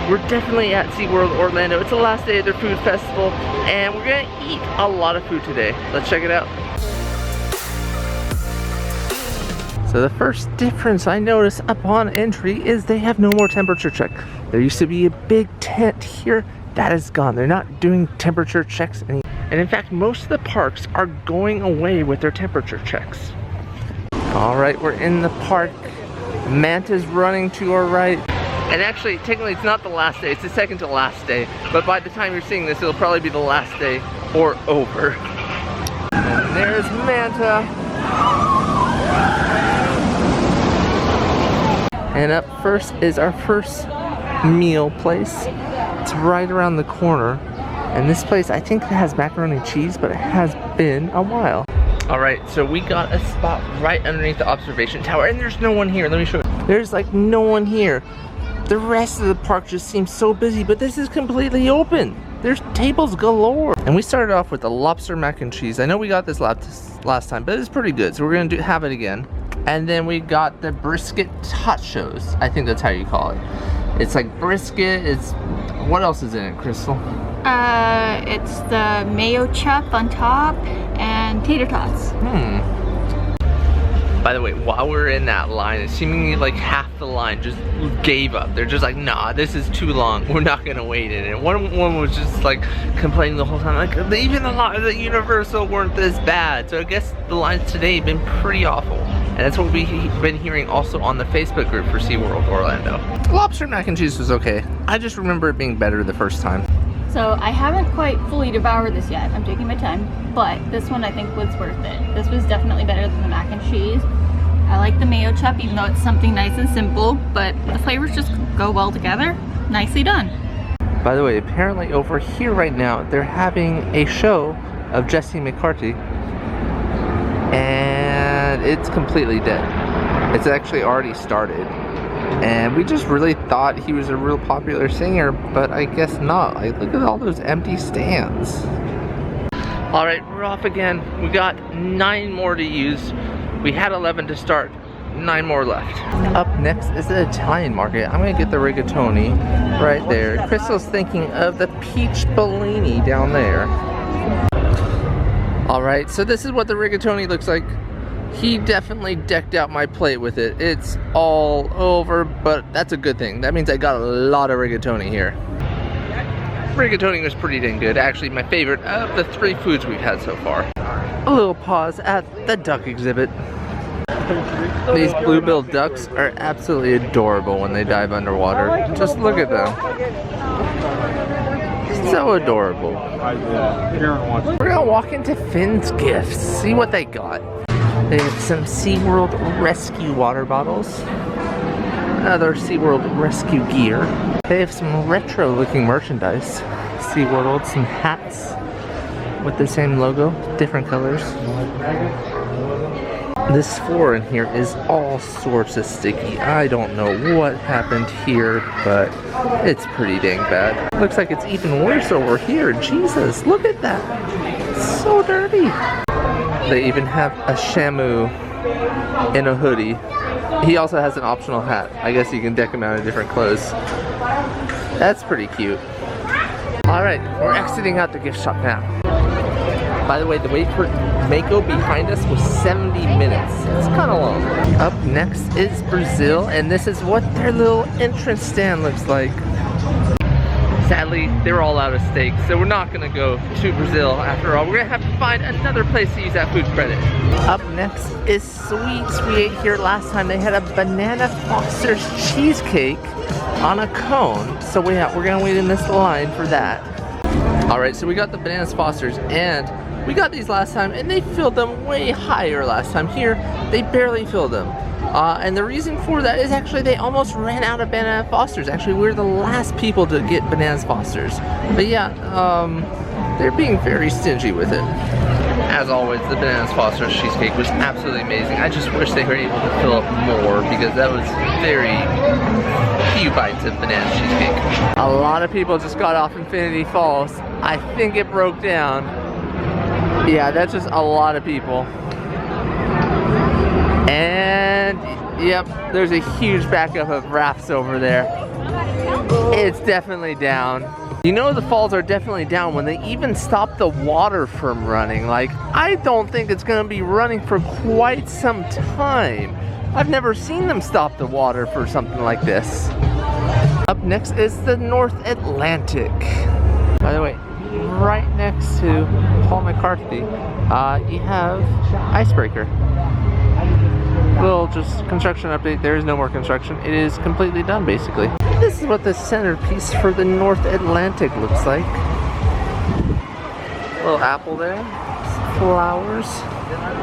we're definitely at SeaWorld Orlando. It's the last day of their food festival, and we're gonna eat a lot of food today. Let's check it out. So the first difference I noticed upon entry is they have no more temperature check. There used to be a big tent here. That is gone. They're not doing temperature checks anymore. And in fact, most of the parks are going away with their temperature checks. All right, we're in the park. Manta's running to our right. And actually, technically it's not the last day, it's the second to last day. But by the time you're seeing this, it'll probably be the last day or over. And there's Manta. And up first is our first meal place. It's right around the corner. And this place, I think it has macaroni and cheese, but it has been a while. All right, so we got a spot right underneath the observation tower, and there's no one here. Let me show you. There's like no one here. The rest of the park just seems so busy, but this is completely open. There's tables galore. And we started off with the lobster mac and cheese. I know we got this last time, but it's pretty good, so we're gonna have it again. And then we got the brisket tachos. I think that's how you call it. It's like brisket, what else is in it, Crystal? It's the mayo chup on top and tater tots. By the way, while we're in that line, it's seemingly like half the line just gave up. They're just like, nah, this is too long. We're not gonna wait in it. One was just like complaining the whole time, like even the lines at Universal weren't this bad. So I guess the lines today have been pretty awful. And that's what we've been hearing also on the Facebook group for SeaWorld Orlando. Lobster mac and cheese was okay. I just remember it being better the first time. So I haven't quite fully devoured this yet. I'm taking my time, but this one I think was worth it. This was definitely better than the mac and cheese. I like the mayo chup, even though it's something nice and simple, but the flavors just go well together. Nicely done. By the way, apparently over here right now, they're having a show of Jesse McCarthy, and it's completely dead. It's actually already started. And we just really thought he was a real popular singer, but I guess not. Like, look at all those empty stands. All right, we're off again. We got 9 more to use. We had 11 to start, 9 more left. Up next is the Italian market. I'm gonna get the rigatoni right there. Crystal's thinking of the peach Bellini down there. All right, so this is what the rigatoni looks like. He definitely decked out my plate with it. It's all over, but that's a good thing. That means I got a lot of rigatoni here. Rigatoni was pretty dang good. Actually, my favorite of the 3 foods we've had so far. A little pause at the duck exhibit. These blue-billed ducks are absolutely adorable when they dive underwater. Just look at them. So adorable. We're gonna walk into Finn's Gifts, see what they got. They have some SeaWorld Rescue water bottles, other SeaWorld Rescue gear. They have some retro looking merchandise. SeaWorld, some hats with the same logo, different colors. This floor in here is all sorts of sticky. I don't know what happened here, but it's pretty dang bad. Looks like it's even worse over here. Jesus, look at that. It's so dirty. They even have a Shamu in a hoodie. He also has an optional hat. I guess you can deck him out in different clothes. That's pretty cute. Alright, we're exiting out the gift shop now. By the way, the wait for Mako behind us was 70 minutes. It's kind of long. Up next is Brazil, and this is what their little entrance stand looks like. Sadly, they were all out of steak, so we're not gonna go to Brazil after all. We're gonna have to find another place to use that food credit. Up next is sweets. We ate here last time. They had a banana Foster's cheesecake on a cone. So we're gonna wait in this line for that. All right, so we got the bananas Foster's, and we got these last time, and they filled them way higher last time. Here, they barely filled them. And the reason for that is actually they almost ran out of banana Fosters. Actually, we're the last people to get bananas Fosters. But yeah, they're being very stingy with it. As always, the bananas Foster's cheesecake was absolutely amazing. I just wish they were able to fill up more, because that was very few bites of banana cheesecake. A lot of people just got off Infinity Falls. I think it broke down. Yeah, that's just a lot of people. And yep, there's a huge backup of rafts over there. It's definitely down. You know the falls are definitely down when they even stop the water from running. Like, I don't think it's gonna be running for quite some time. I've never seen them stop the water for something like this. Up next is the North Atlantic. By the way, right next to Paul McCarthy, you have Icebreaker. Little just construction update. There is no more construction. It is completely done, basically. This is what the centerpiece for the North Atlantic looks like. Little apple there, flowers,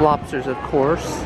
lobsters, of course.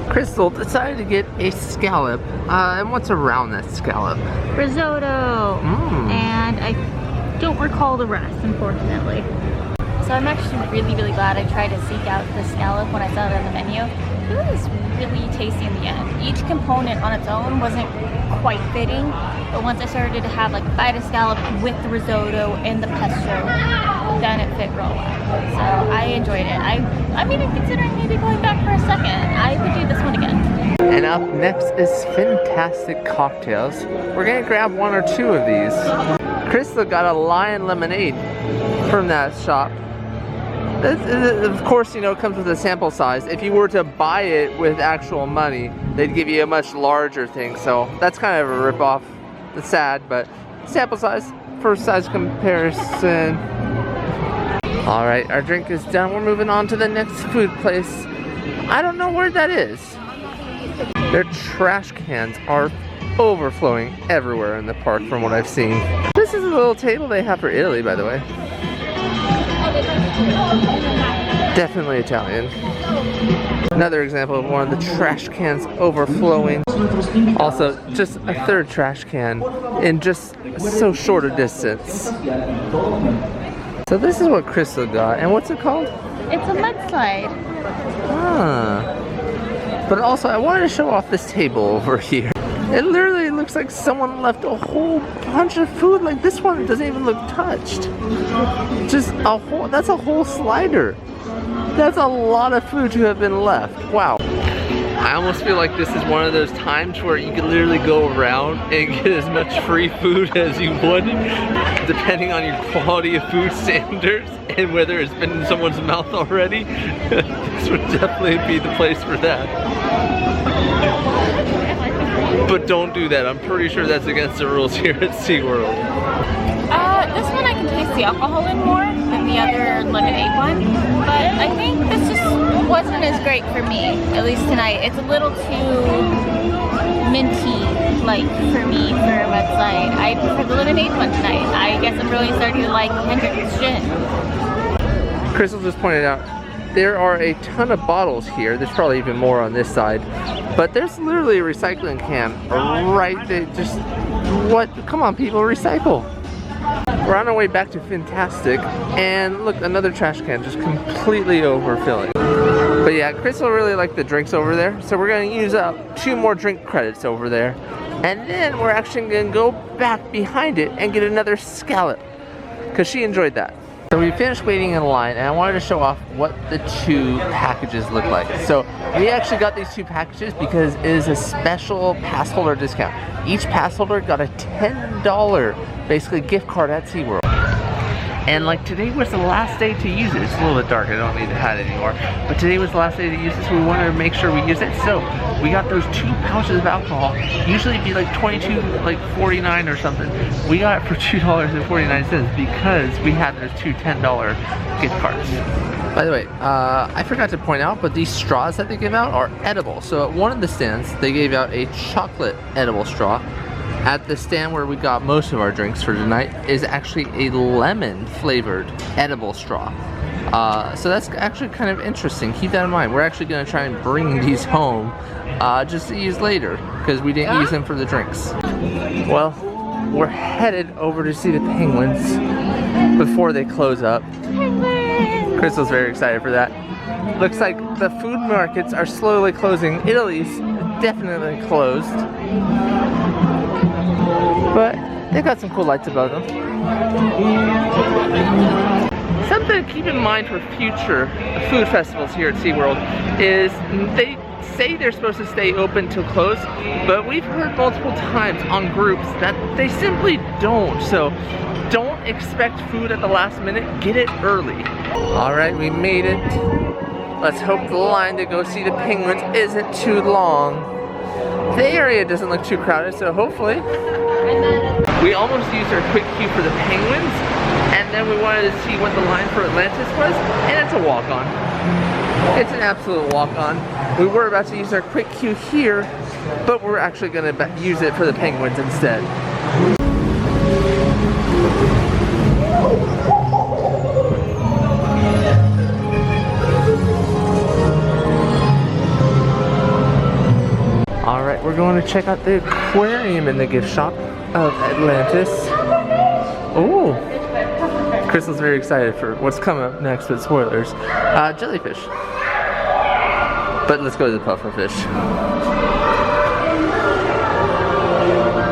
Crystal decided to get a scallop. And what's around that scallop? Risotto. And I don't recall the rest, unfortunately. So I'm actually really glad I tried to seek out the scallop when I saw it on the menu. It was really tasty in the end. Each component on its own wasn't quite fitting, but once I started to have like a bite of scallop with the risotto and the pesto, then it fit real well. So I enjoyed it. I'm even considering maybe going back for a second. I would do this one again. And up next is Fantastic Cocktails. We're gonna grab one or two of these. Krista got a lion lemonade from that shop. Of course, you know, it comes with a sample size. If you were to buy it with actual money, they'd give you a much larger thing. So that's kind of a rip-off. It's sad, but sample size, first size comparison. All right, our drink is done. We're moving on to the next food place. I don't know where that is. Their trash cans are overflowing everywhere in the park from what I've seen. This is a little table they have for Italy, by the way. Definitely Italian. Another example of one of the trash cans overflowing. Also, just a third trash can in just so short a distance. So this is what Crystal got. And what's it called? It's a mudslide. But also, I wanted to show off this table over here. It literally looks like someone left a whole bunch of food. Like, this one doesn't even look touched. Just a whole, that's a whole slider. That's a lot of food to have been left. Wow. I almost feel like this is one of those times where you can literally go around and get as much free food as you would, depending on your quality of food standards and whether it's been in someone's mouth already. This would definitely be the place for that. But don't do that. I'm pretty sure that's against the rules here at SeaWorld. This one I can taste the alcohol in more than the other lemonade one, but I think this just wasn't as great for me, at least tonight. It's a little too minty-like for me for a mudslide. I prefer the lemonade one tonight. I guess I'm really starting to like Hendrick's gin. Crystal just pointed out there are a ton of bottles here. There's probably even more on this side, but there's literally a recycling can right there. Just what? Come on, people, recycle. We're on our way back to Fantastic, and look, another trash can just completely overfilling. But yeah, Crystal really liked the drinks over there, so we're gonna use up 2 more drink credits over there, and then we're actually gonna go back behind it and get another scallop, because she enjoyed that. So we finished waiting in line, and I wanted to show off what the 2 packages look like. So we actually got these 2 packages because it is a special pass holder discount. Each pass holder got a $10 basically gift card at SeaWorld. And like today was the last day to use it. It's a little bit dark, I don't need to have it anymore. But today was the last day to use this, so we wanted to make sure we use it. So we got those 2 pouches of alcohol. Usually it'd be like $22.49 or something. We got it for $2.49 because we had those 2 $10 gift cards. By the way, I forgot to point out, but these straws that they give out are edible. So at one of the stands, they gave out a chocolate edible straw. At the stand where we got most of our drinks for tonight is actually a lemon flavored edible straw. So that's actually kind of interesting. Keep that in mind. We're actually going to try and bring these home just to use later because we didn't use them for the drinks. Well, we're headed over to see the penguins before they close up. Penguins! Crystal's very excited for that. Looks like the food markets are slowly closing. Italy's definitely closed. But they got some cool lights above them. Something to keep in mind for future food festivals here at SeaWorld is they say they're supposed to stay open till close, but we've heard multiple times on groups that they simply don't. So don't expect food at the last minute, get it early. All right, we made it. Let's hope the line to go see the penguins isn't too long. The area doesn't look too crowded, so hopefully. We almost used our quick queue for the penguins, and then we wanted to see what the line for Atlantis was, and it's a walk-on. It's an absolute walk-on. We were about to use our quick queue here, but we're actually going to use it for the penguins instead. Alright, we're going to check out the aquarium in the gift shop of Atlantis. Oh, Crystal's very excited for what's coming up next with spoilers. Jellyfish. But let's go to the pufferfish.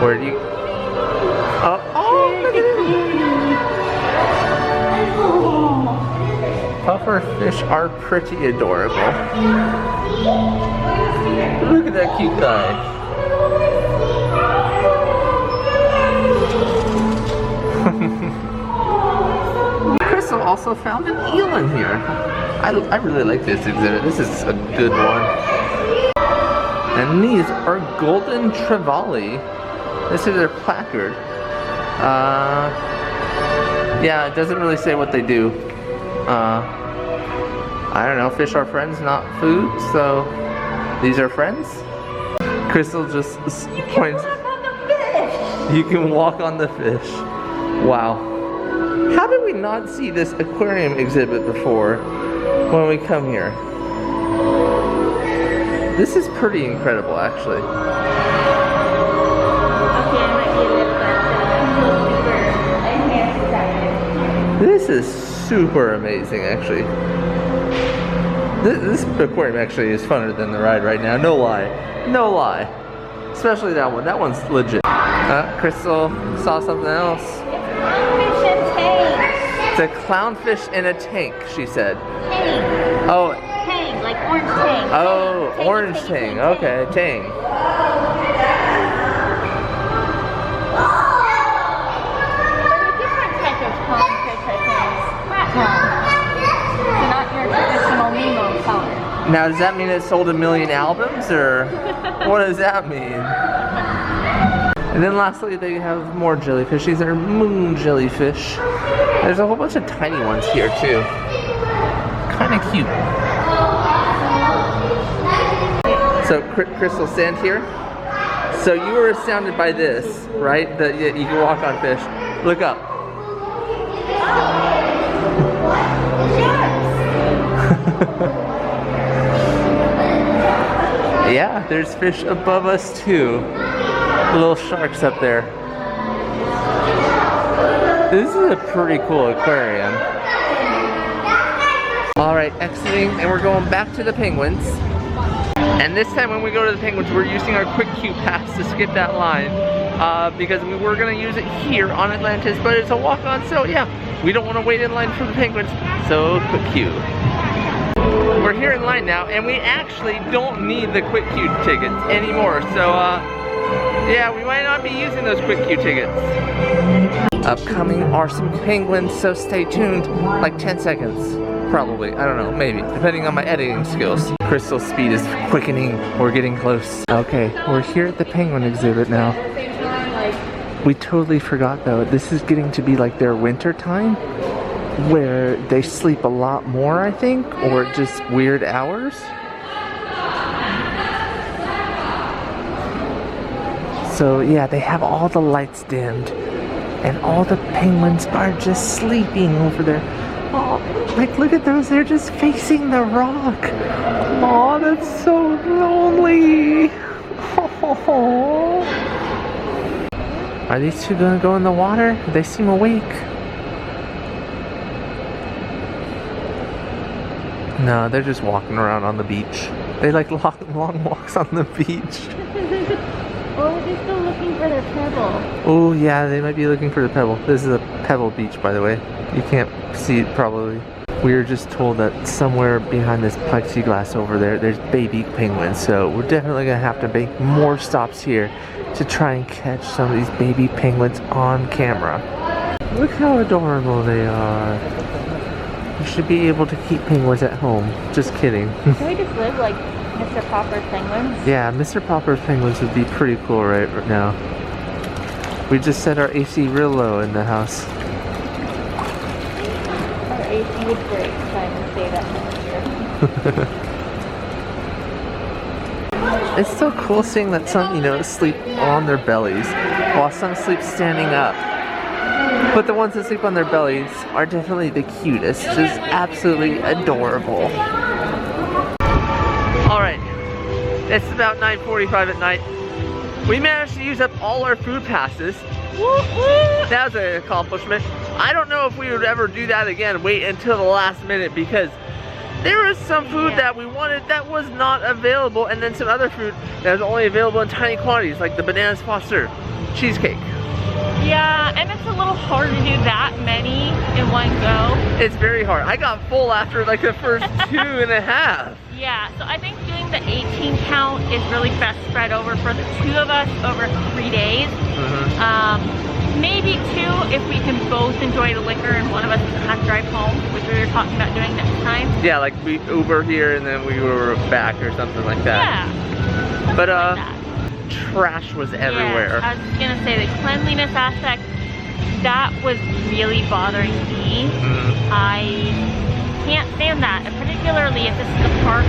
Where do you... Oh, look at it! Pufferfish are pretty adorable. Look at that cute guy. Crystal also found an eel in here. I really like this exhibit. This is a good one. And these are golden trevally. This is their placard. Yeah, it doesn't really say what they do. I don't know, fish are friends, not food, so these are friends? Crystal just points. You can walk on the fish. Wow. How did we not see this aquarium exhibit before when we come here? This is pretty incredible, actually. This is super amazing, actually. This aquarium actually is funner than the ride right now. No lie. No lie. Especially that one. That one's legit. Crystal saw something else. Clownfish and tank. It's a clownfish in a tank, she said. Tang. Oh. Tang, like orange tang. Oh, tang, orange tang. Okay, tang. They're a different type of clownfish, I think. Platinum. They're not your traditional Nemo color. Now, does that mean it sold 1 million albums, or what does that mean? And then lastly, they have more jellyfish. These are moon jellyfish. There's a whole bunch of tiny ones here, too. Kind of cute. So, Crystal, stand here. So you were astounded by this, right? That you can walk on fish. Look up. Yeah, there's fish above us too. Little sharks up there. This is a pretty cool aquarium. Alright, exiting, and we're going back to the penguins. And this time when we go to the penguins, we're using our quick queue pass to skip that line. Because we were going to use it here on Atlantis, but it's a walk-on, so yeah, we don't want to wait in line for the penguins, so quick queue. We're here in line now, and we actually don't need the quick queue tickets anymore, so yeah, we might not be using those quick queue tickets. Upcoming are some penguins, so stay tuned, like 10 seconds, probably, I don't know, maybe, depending on my editing skills. Crystal's speed is quickening, we're getting close. Okay, we're here at the penguin exhibit now. We totally forgot though, this is getting to be like their winter time, where they sleep a lot more, I think, or just weird hours. So yeah, they have all the lights dimmed, and all the penguins are just sleeping over there. Oh, like look at those, they're just facing the rock. Oh, that's so lonely. Oh. Are these two gonna go in the water? They seem awake. No, they're just walking around on the beach. They like long walks on the beach. Or are they still looking for their pebble? Oh yeah, they might be looking for the pebble. This is a pebble beach, by the way. You can't see it probably. We were just told that somewhere behind this plexiglass over there, there's baby penguins. So we're definitely gonna have to make more stops here to try and catch some of these baby penguins on camera. Look how adorable they are. You should be able to keep penguins at home. Just kidding. Can we just live like Mr. Popper's penguins? Yeah, Mr. Popper's penguins would be pretty cool right now. We just set our AC real low in the house. Our AC would break trying to stay that temperature. It's so cool seeing that some, you know, sleep on their bellies while some sleep standing up. But the ones that sleep on their bellies are definitely the cutest. Just absolutely adorable. Alright, it's about 9:45 at night. We managed to use up all our food passes. That was an accomplishment. I don't know if we would ever do that again, wait until the last minute, because there was some food that we wanted that was not available, and then some other food that was only available in tiny quantities, like the Bananas Foster cheesecake. Yeah, and it's a little hard to do that many in one go. It's very hard. I got full after like the first 2.5. Yeah, so I think doing the 18 count is really best spread over for the two of us over 3 days. Maybe 2 if we can both enjoy the liquor and one of us can drive home, which we were talking about doing next time. Yeah, like we Uber here and then we were back or something like that. Yeah. But like that. Trash was everywhere. Yeah, I was just gonna say the cleanliness aspect, that was really bothering me. I can't stand that, and particularly if this is a park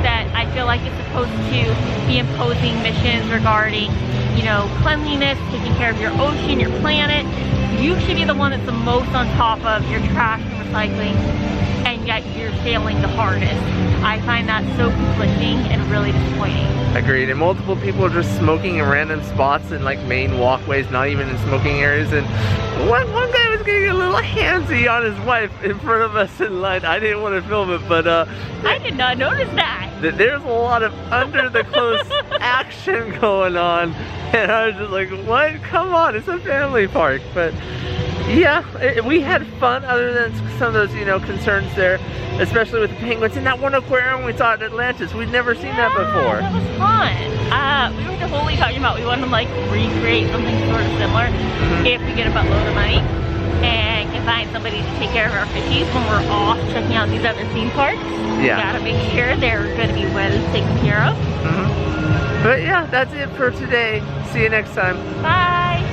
that I feel like it's supposed to be imposing missions regarding, you know, cleanliness, taking care of your ocean, your planet. You should be the one that's the most on top of your trash and recycling, and yet you're failing the hardest. I find that so conflicting and really disappointing. Agreed, and multiple people are just smoking in random spots and like main walkways, not even in smoking areas, and one guy was getting a little handsy on his wife in front of us in line. I didn't want to film it, but I did not notice that. There's a lot of under the clothes action going on, and I was just like, what? Come on, it's a family park. But yeah, we had fun other than some of those, you know, concerns there, especially with the penguins in that one aquarium we saw at Atlantis. We'd never seen that before. That was fun. We were totally talking about we want to like recreate something sort of similar if we get a buttload of money and can find somebody to take care of our fishies when we're off checking out these other theme parks. Yeah. We gotta make sure they're gonna be well taken care of. But yeah, that's it for today. See you next time. Bye.